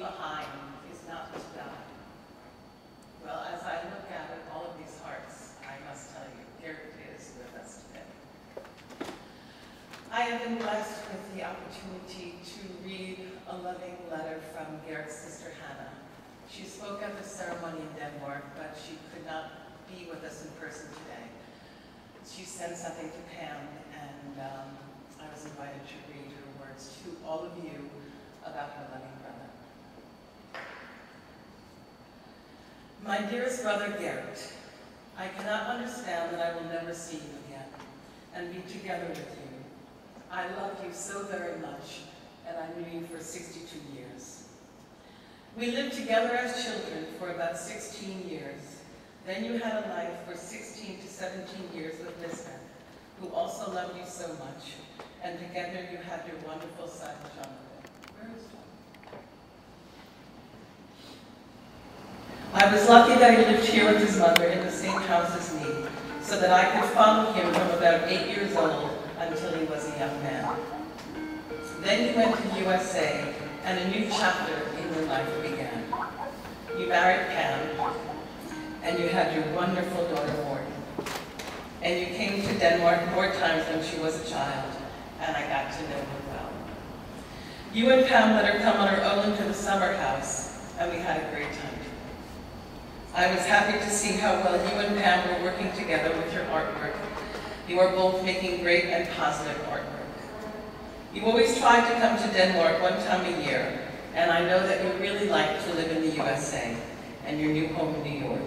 behind is not to die. Well, as I look at it, all of these hearts, I must tell you, Gert is with us today. I have been blessed with the opportunity to read a loving letter from Gert's sister Hannah. She spoke at the ceremony in Denmark, but she could not be with us in person today. She sent something to Pam, and I was invited to read her words to all of you about her loving brother. My dearest brother Gert, I cannot understand that I will never see you again and be together with you. I loved you so very much, and I knew you for 62 years. We lived together as children for about 16 years. Then you had a life for 16 to 17 years with Lisbeth, who also loved you so much, and together you had your wonderful son, John. Where is John? I was lucky that he lived here with his mother in the same house as me, so that I could follow him from about 8 years old until he was a young man. Then you went to the USA, and a new chapter in your life began. You married Pam, and you had your wonderful daughter Morgan. And you came to Denmark more times when she was a child, and I got to know her well. You and Pam let her come on her own to the summer house, and we had a great time. I was happy to see how well you and Pam were working together with your artwork. You are both making great and positive artwork. You always tried to come to Denmark one time a year, and I know that you really like to live in the USA and your new home in New York.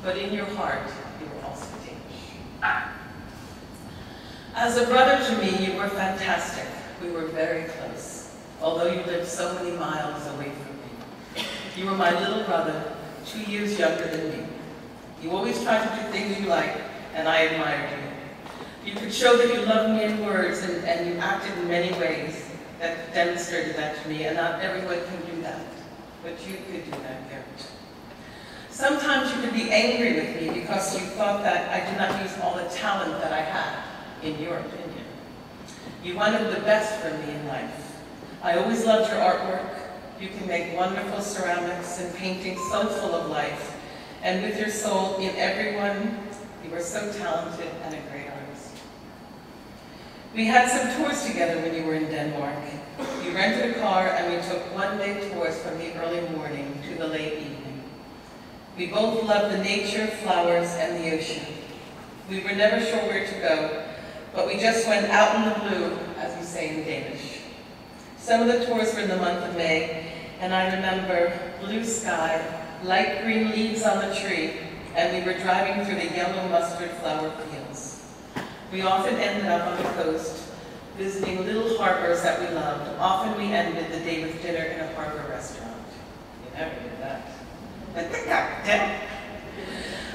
But in your heart, you were also Danish. As a brother to me, you were fantastic. We were very close, although you lived so many miles away from me. You were my little brother, 2 years younger than me. You always tried to do things you liked, and I admired you. You could show that you loved me in words, and you acted in many ways that demonstrated that to me, and not everyone can do that. But you could do that, Gert. Sometimes you could be angry with me because you thought that I did not use all the talent that I had, in your opinion. You wanted the best for me in life. I always loved your artwork. You can make wonderful ceramics and paintings so full of life, and with your soul in everyone, you were so talented and a great artist. We had some tours together when you were in Denmark. You rented a car and we took one-day tours from the early morning to the late evening. We both loved the nature, flowers, and the ocean. We were never sure where to go, but we just went out in the blue, as we say in Danish. Some of the tours were in the month of May, and I remember blue sky, light green leaves on the tree, and we were driving through the yellow mustard flower fields. We often ended up on the coast, visiting little harbors that we loved. Often we ended the day with dinner in a harbor restaurant. You never did that.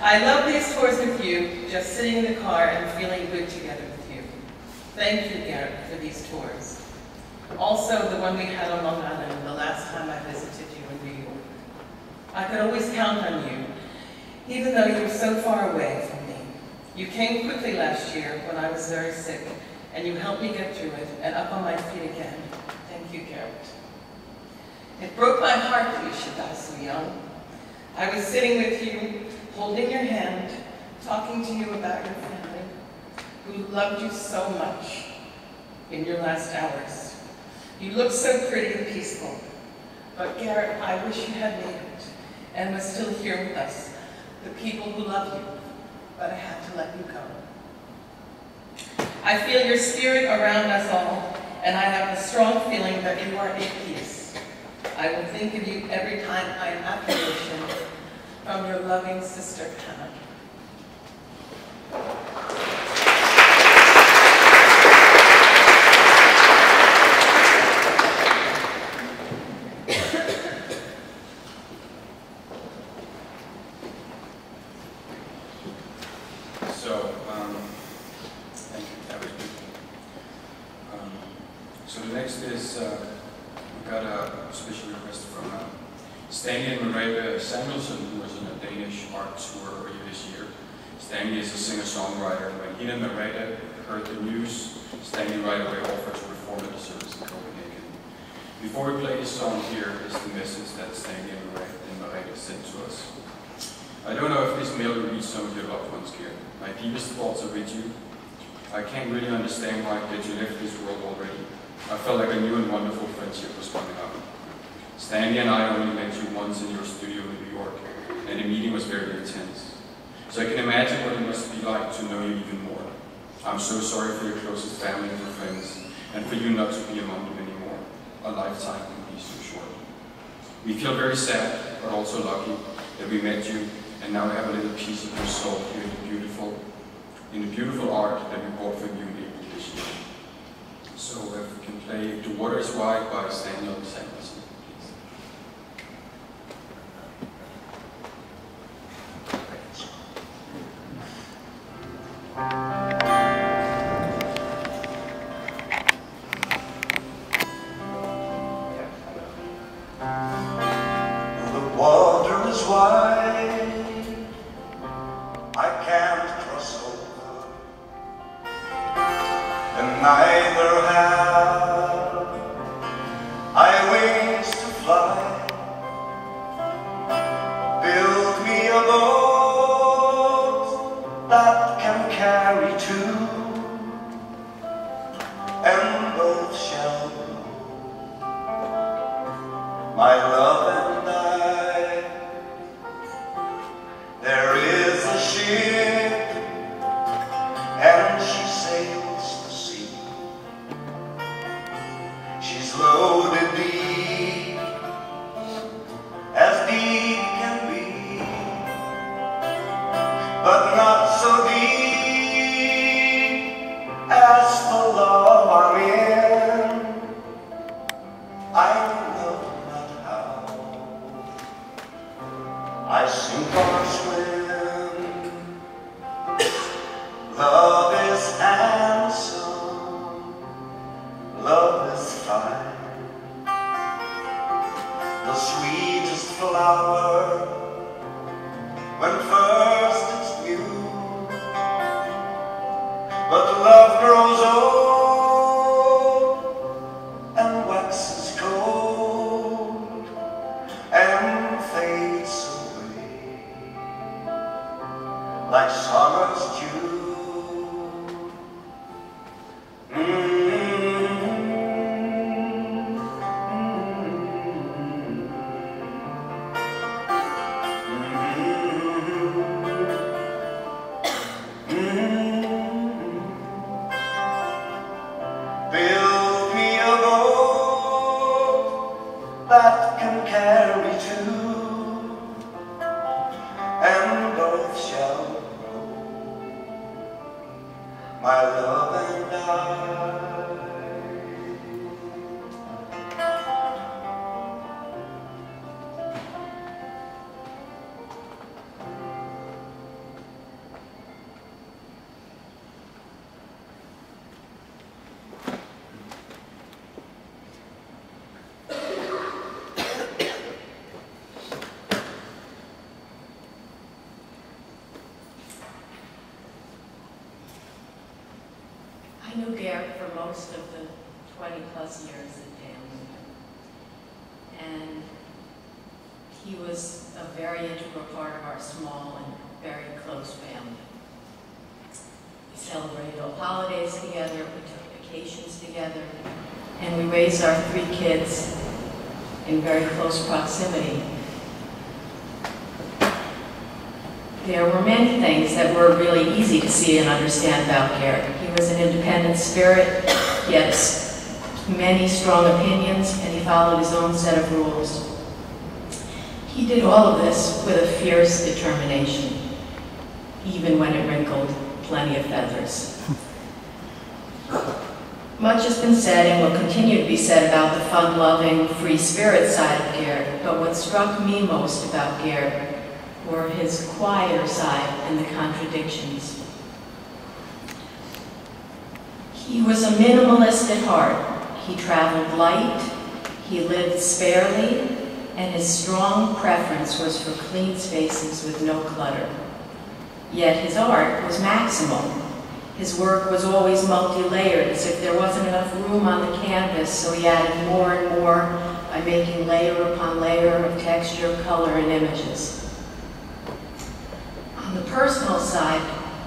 I love these tours with you, just sitting in the car and feeling good together with you. Thank you, Gert, for these tours. Also, the one we had on Long Island the last time I visited you in New York. I could always count on you, even though you were so far away from me. You came quickly last year when I was very sick, and you helped me get through it and up on my feet again. Thank you, Gert. It broke my heart that you should die so young. I was sitting with you, holding your hand, talking to you about your family, who loved you so much in your last hours. You looked so pretty and peaceful. But Gert, I wish you had made it and was still here with us, the people who love you, but I had to let you go. I feel your spirit around us all, and I have a strong feeling that you are at peace. I will think of you every time I am at the ocean. From your loving sister, Hannah. Thank you. That was beautiful. So the next is, we got a special request from Stanley and Merete Samuelson, who was on a Danish art tour earlier this year. Stanley is a singer-songwriter. When he and Merete heard the news, Stanley right away offered to perform at the service in Copenhagen. Before we play this song, here is the message that Stanley and Marie sent to us. I don't know if this mail will reach some of your loved ones, Gert. My deepest thoughts are with you. I can't really understand why you left this world already. I felt like a new and wonderful friendship was coming up. Stanley and I only met you once in your studio in New York, and the meeting was very intense. So I can imagine what it must be like to know you even more. I'm so sorry for your closest family and your friends, and for you not to be among them anymore. A lifetime can be so short. We feel very sad, but also lucky that we met you, and now we have a little piece of your soul here in the beautiful art that we bought for you in April this year. So if we can play The Water is Wide by Stanley Samuelson. The water is wide, I can't cross over, and neither have I wings to fly. Build me a boat that can carry two, and both shall go, my love and I. There is a ship, and she sails the sea. She's loaded deep, as deep can be, but not so deep as the love I'm in. I know not how I sink or swim. Love is handsome, love is fine. The sweetest flower, when first it's new, but love grows old and waxes cold and fades away like summer's dew. Build me a boat that can carry two, and both shall grow, my love and I. I knew Gert for most of the 20-plus years that Dan knew him. And he was a very integral part of our small and very close family. We celebrated all holidays together, we took vacations together, and we raised our 3 kids in very close proximity. There were many things that were really easy to see and understand about Gert. He was an independent spirit, he had many strong opinions, and he followed his own set of rules. He did all of this with a fierce determination, even when it wrinkled plenty of feathers. Much has been said and will continue to be said about the fun-loving, free spirit side of Gert, but what struck me most about Gert were his quieter side and the contradictions. He was a minimalist at heart. He traveled light, he lived sparely, and his strong preference was for clean spaces with no clutter. Yet his art was maximal. His work was always multi-layered, as if there wasn't enough room on the canvas, so he added more and more by making layer upon layer of texture, color, and images. On the personal side,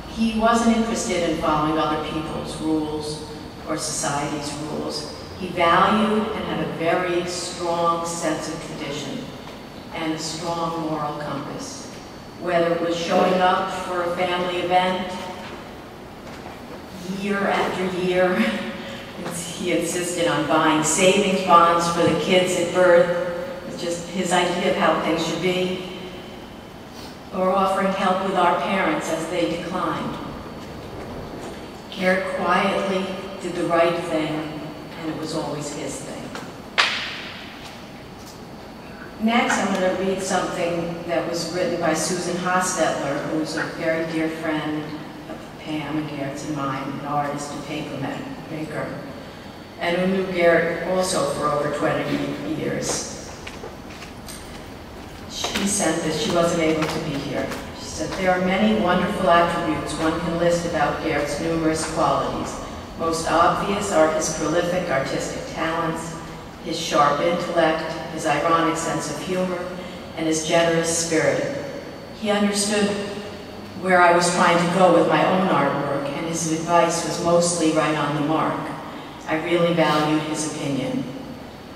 he wasn't interested in following other people's rules or society's rules. He valued and had a very strong sense of tradition and a strong moral compass. Whether it was showing up for a family event, year after year, he insisted on buying savings bonds for the kids at birth. It's just his idea of how things should be, or offering help with our parents as they declined. Gert quietly did the right thing, and it was always his thing. Next, I'm going to read something that was written by Susan Hostetler, who's a very dear friend of Pam and Gert's and mine, an artist and paper maker, and who knew Gert also for over 20 years. She sent this. She wasn't able to be here. She said, "There are many wonderful attributes one can list about Gert's numerous qualities. Most obvious are his prolific artistic talents, his sharp intellect, his ironic sense of humor, and his generous spirit. He understood where I was trying to go with my own artwork, and his advice was mostly right on the mark. I really valued his opinion.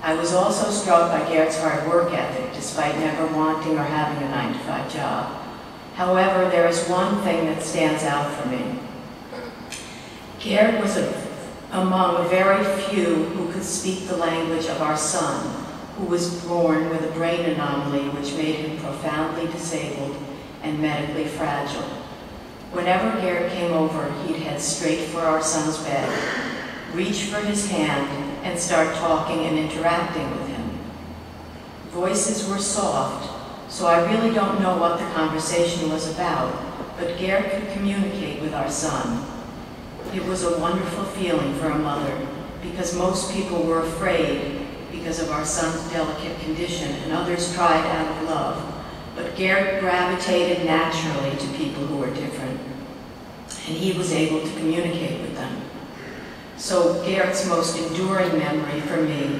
I was also struck by Gert's hard work ethic, despite never wanting or having a 9-to-5 job. However, there is one thing that stands out for me. Gert was among very few who could speak the language of our son, who was born with a brain anomaly which made him profoundly disabled and medically fragile. Whenever Gert came over, he'd head straight for our son's bed, reach for his hand, and start talking and interacting with him. Voices were soft, so I really don't know what the conversation was about, but Gert could communicate with our son. It was a wonderful feeling for a mother, because most people were afraid because of our son's delicate condition, and others tried out of love. But Gert gravitated naturally to people who were different, and he was able to communicate with them. So Gert's most enduring memory for me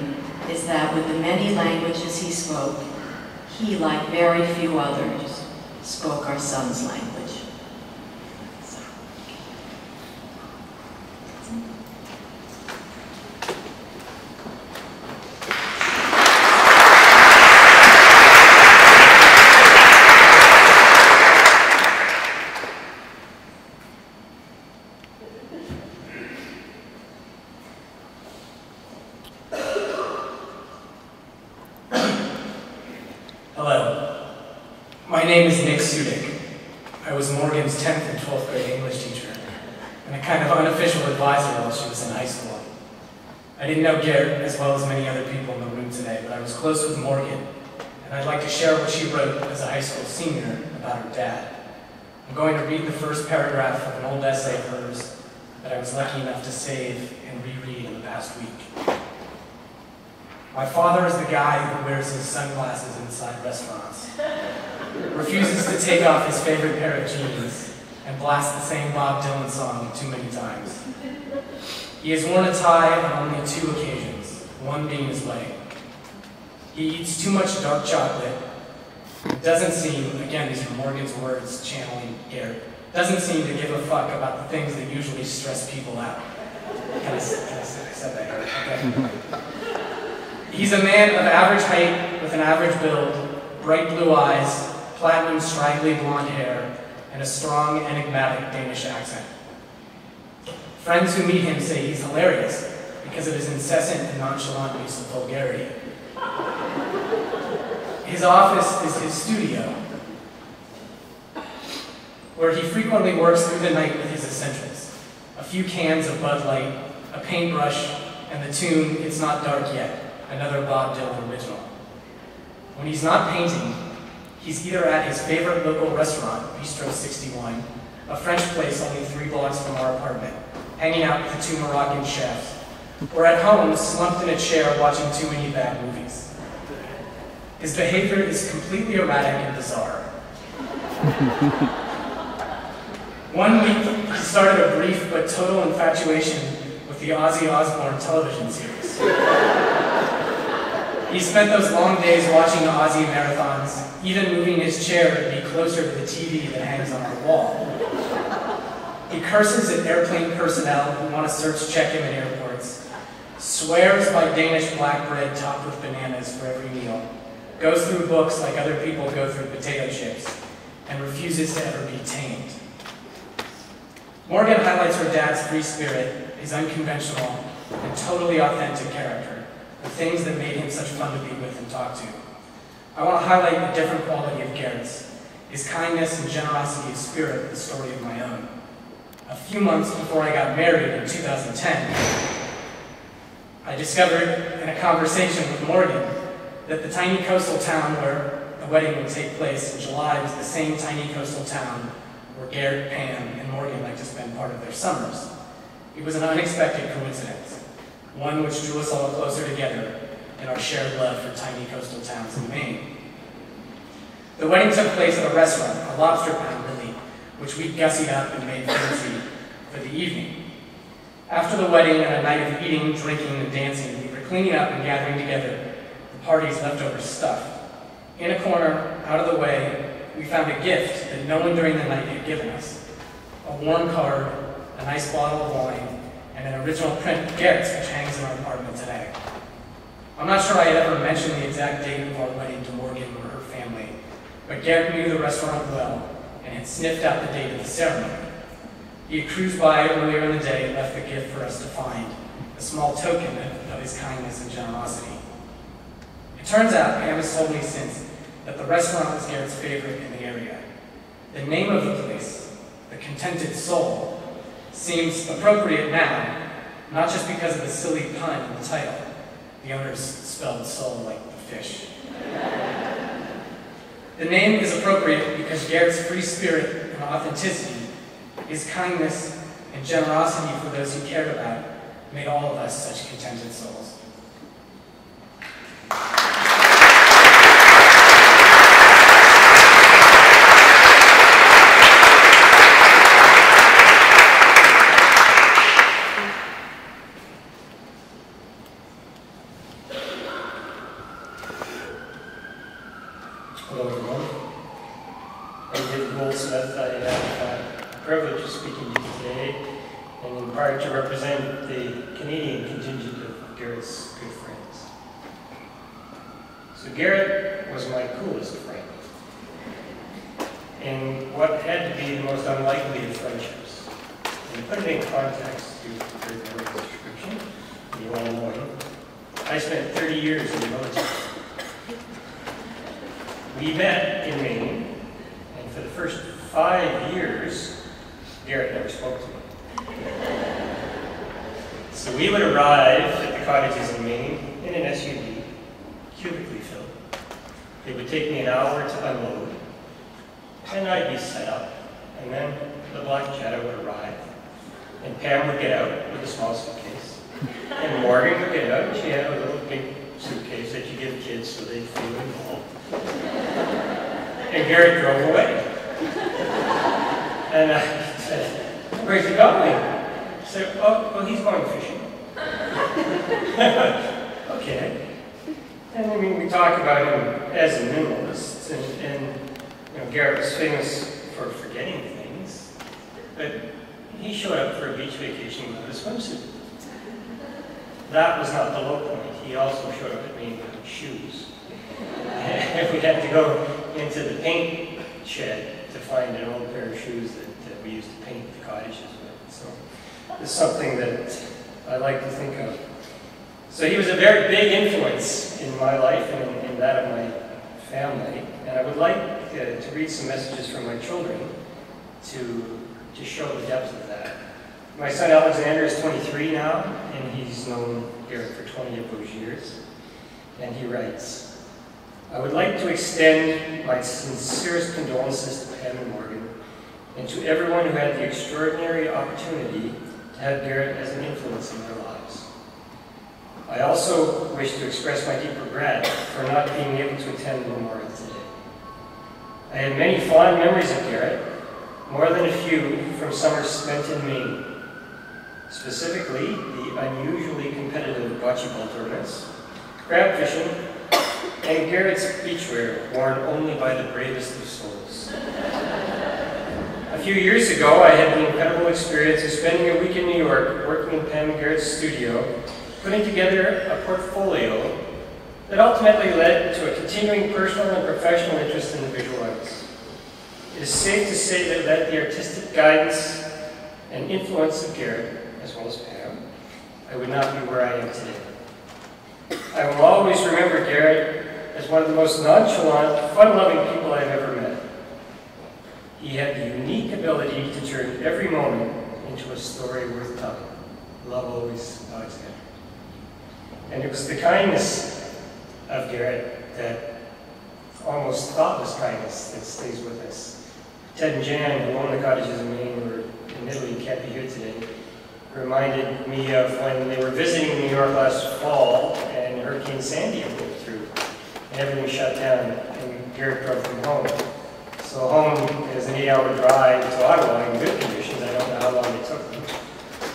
is that with the many languages he spoke, he, like very few others, spoke our son's language. My name is Nick Sudik. I was Morgan's 10th and 12th grade English teacher, and a kind of unofficial advisor while she was in high school. I didn't know Gert as well as many other people in the room today, but I was close with Morgan, and I'd like to share what she wrote as a high school senior about her dad. I'm going to read the first paragraph of an old essay of hers that I was lucky enough to save and reread in the past week. My father is the guy who wears his sunglasses inside restaurants, refuses to take off his favorite pair of jeans, and blasts the same Bob Dylan song too many times. He has worn a tie on only 2 occasions, one being his wedding. He eats too much dark chocolate. Doesn't seem, again, these are Morgan's words channeling Gert, doesn't seem to give a fuck about the things that usually stress people out. I said that right? Okay. He's a man of average height with an average build, bright blue eyes, platinum straggly blonde hair, and a strong, enigmatic Danish accent. Friends who meet him say he's hilarious because of his incessant and nonchalant use of vulgarity. His office is his studio, where he frequently works through the night with his essentials. A few cans of Bud Light, a paintbrush, and the tune It's Not Dark Yet, another Bob Dylan original. When he's not painting, he's either at his favorite local restaurant, Bistro 61, a French place only 3 blocks from our apartment, hanging out with the 2 Moroccan chefs, or at home, slumped in a chair watching too many bad movies. His behavior is completely erratic and bizarre. One week, he started a brief but total infatuation with the Ozzy Osbourne television series. He spent those long days watching the Ozzy marathons, even moving his chair to be closer to the TV that hangs on our wall. He curses at airplane personnel who want to search check him in airports, swears by Danish black bread topped with bananas for every meal, goes through books like other people go through potato chips, and refuses to ever be tamed. Morgan highlights her dad's free spirit, his unconventional and totally authentic character, the things that made him such fun to be with and talk to. I want to highlight a different quality of Gert's, his kindness and generosity of spirit, the story of my own. A few months before I got married in 2010, I discovered in a conversation with Morgan that the tiny coastal town where the wedding would take place in July was the same tiny coastal town where Gert, Pam, and Morgan like to spend part of their summers. It was an unexpected coincidence, one which drew us all closer together in our shared love for tiny coastal towns in Maine. The wedding took place at a restaurant, a lobster pound really, which we gussied up and made fancy for the evening. After the wedding and a night of eating, drinking, and dancing, we were cleaning up and gathering together the party's leftover stuff. In a corner, out of the way, we found a gift that no one during the night had given us. A warm card, a nice bottle of wine, and an original print of Gert's, which hangs in our apartment today. I'm not sure I had ever mentioned the exact date of our wedding to Morgan or her family, but Gert knew the restaurant well and had sniffed out the date of the ceremony. He had cruised by earlier in the day and left the gift for us to find, a small token of his kindness and generosity. It turns out, Pam has told me since, that the restaurant was Gert's favorite in the area. The name of the place, the Contented Soul, seems appropriate now, not just because of the silly pun in the title. The owners spelled soul like the fish. The name is appropriate because Gert's free spirit and authenticity, his kindness and generosity for those he cared about, made all of us such contented souls. Hello everyone. I'm Gert. I have the privilege of speaking to you today, and in part to represent the Canadian contingent of Gert's good friends. So Gert was my coolest friend, in what had to be the most unlikely of friendships. And to put it in context, you've heard the description, you all know him. I spent 30 years in the military. We met in Maine, and for the first 5 years, Gert never spoke to me. So we would arrive at the cottages in Maine in an SUV, cubically filled. It would take me an hour to unload, and I'd be set up, and then the black Jetta would arrive, and Pam would get out with a small suitcase, and Morgan would get out, and she had a little pink suitcase that you give kids so they feel involved. And Gert drove away. And I said, "Where's he going?" He said, "Oh, well, he's going fishing." Okay. And I mean, we talk about him as a minimalist, and you know, Gert was famous for forgetting things, but he showed up for a beach vacation without a swimsuit. That was not the low point. He also showed up at Maine without shoes. We had to go into the paint shed to find an old pair of shoes that we used to paint the cottages with. So it's something that I like to think of. So he was a very big influence in my life and in that of my family. And I would like to read some messages from my children to show the depth of that. My son Alexander is 23 now, and he's known Gert for 20 of those years. And he writes, "I would like to extend my sincerest condolences to Pam and Morgan, and to everyone who had the extraordinary opportunity to have Gert as an influence in their lives. I also wish to express my deep regret for not being able to attend the memorial today. I have many fond memories of Gert, more than a few from summers spent in Maine. Specifically, the unusually competitive bocce ball tournaments, crab fishing, and Gert's beachwear worn only by the bravest of souls. A few years ago, I had the incredible experience of spending a week in New York working in Pam and Gert's studio, putting together a portfolio that ultimately led to a continuing personal and professional interest in the visual arts. It is safe to say that without the artistic guidance and influence of Gert, as well as Pam, I would not be where I am today. I will always remember Gert as one of the most nonchalant, fun-loving people I've ever met. He had the unique ability to turn every moment into a story worth telling. Love always, Alexander. And it was the kindness of Gert, that almost thoughtless kindness, that stays with us. Ted and Jan, who own the cottages in Maine, who are in Italy, can't be here today, reminded me of when they were visiting New York last fall and Hurricane Sandy rolled through and everything shut down and Gert drove them home. So home is an 8-hour drive to Ottawa in good conditions. I don't know how long it took them.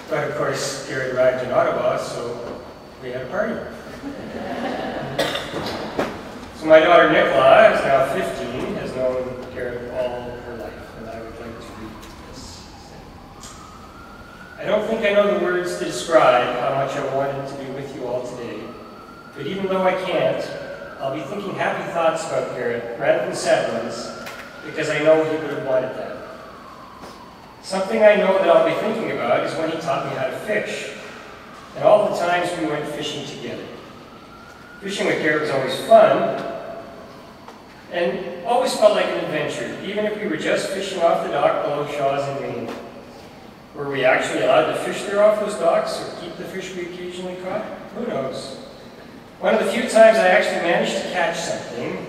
But of course, Gert arrived in Ottawa, so we had a party. So my daughter Nicola, who's now 15, has known Gert all her life, and I would like to read this. I don't think I know the words to describe how much I wanted to be with you all today, but even though I can't, I'll be thinking happy thoughts about Gert rather than sad ones, because I know he would have wanted that. Something I know that I'll be thinking about is when he taught me how to fish, and all the times we went fishing together. Fishing with Gert was always fun, and always felt like an adventure, even if we were just fishing off the dock below Shaw's in Maine. Were we actually allowed to fish there off those docks, or keep the fish we occasionally caught? Who knows? One of the few times I actually managed to catch something,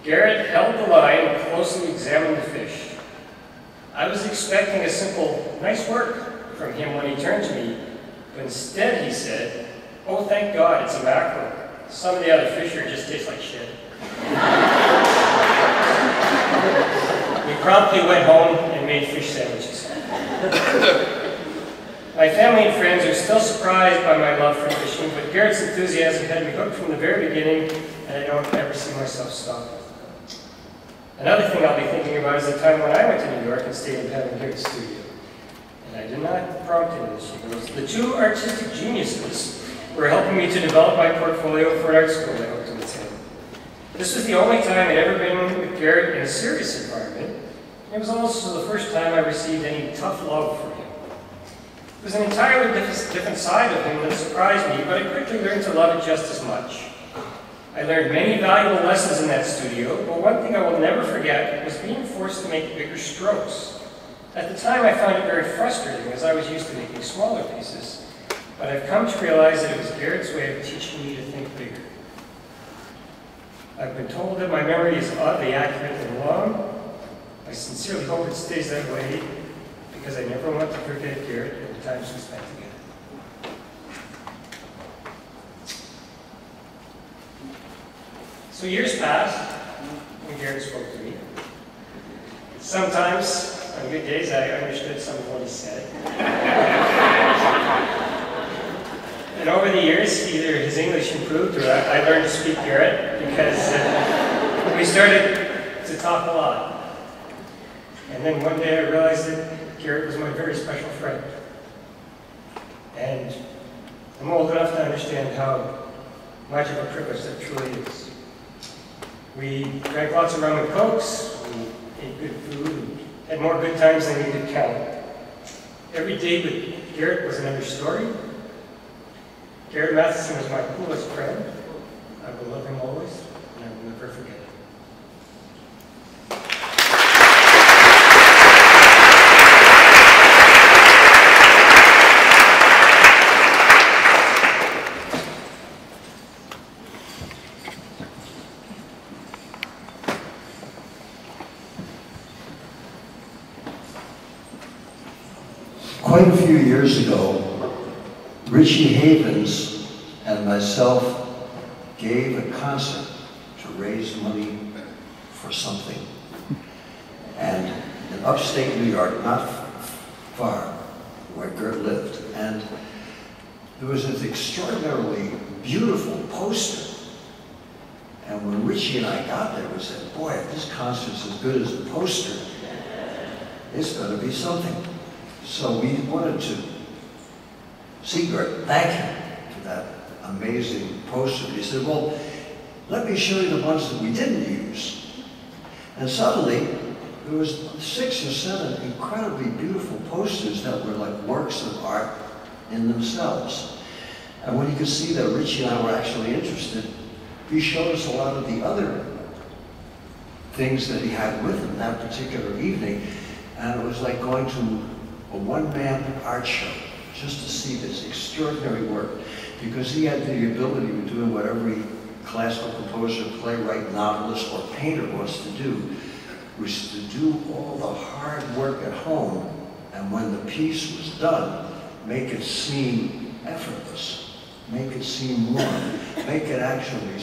Gert held the line and closely examined the fish. I was expecting a simple, nice work from him when he turned to me, but instead he said, "Oh, thank God, it's a mackerel. Some of the other fish here just taste like shit." We promptly went home and made fish sandwiches. My family and friends are still surprised by my love for fishing, but Gert's enthusiasm had me hooked from the very beginning, and I don't ever see myself stopping. Another thing I'll be thinking about is the time when I went to New York and stayed in Pam and Gert's studio. And I did not prompt any of this. She goes, "The two artistic geniuses were helping me to develop my portfolio for an art school I hope to attend. This was the only time I'd ever been with Gert in a serious environment. It was also the first time I received any tough love from him. It was an entirely different side of him that surprised me, but I quickly learned to love it just as much. I learned many valuable lessons in that studio, but one thing I will never forget was being forced to make bigger strokes. At the time, I found it very frustrating, as I was used to making smaller pieces, but I've come to realize that it was Gert's way of teaching me to think bigger. I've been told that my memory is oddly accurate and long. I sincerely hope it stays that way, because I never want to forget Gert and the times we spent together." So years passed when Gert spoke to me. Sometimes, on good days, I understood some of what he said. And over the years, either his English improved or I learned to speak Gert, because we started to talk a lot. And then one day I realized that Gert was my very special friend. And I'm old enough to understand how much of a privilege that truly is. We drank lots of rum and cokes, we ate good food, and had more good times than we could count. Every day with Gert was another story. Gert Mathiesen was my coolest friend. I will love him always, and I will never forget it. Quite a few years ago, Richie Havens and myself gave a concert to raise money for something. And in upstate New York, not far where Gert lived. And there was this extraordinarily beautiful poster. And when Richie and I got there, we said, boy, if this concert's as good as the poster, it's going to be something. So we wanted to see Gert, thank him for that amazing poster. He said, well, let me show you the ones that we didn't use. And suddenly, there was 6 or 7 incredibly beautiful posters that were like works of art in themselves. And when you could see that Richie and I were actually interested, he showed us a lot of the other things that he had with him that particular evening. And it was like going to a one-man art show just to see this extraordinary work, because he had the ability of doing what every classical composer, playwright, novelist, or painter wants to do, which is to do all the hard work at home, and when the piece was done, make it seem effortless, make it seem warm, make it actually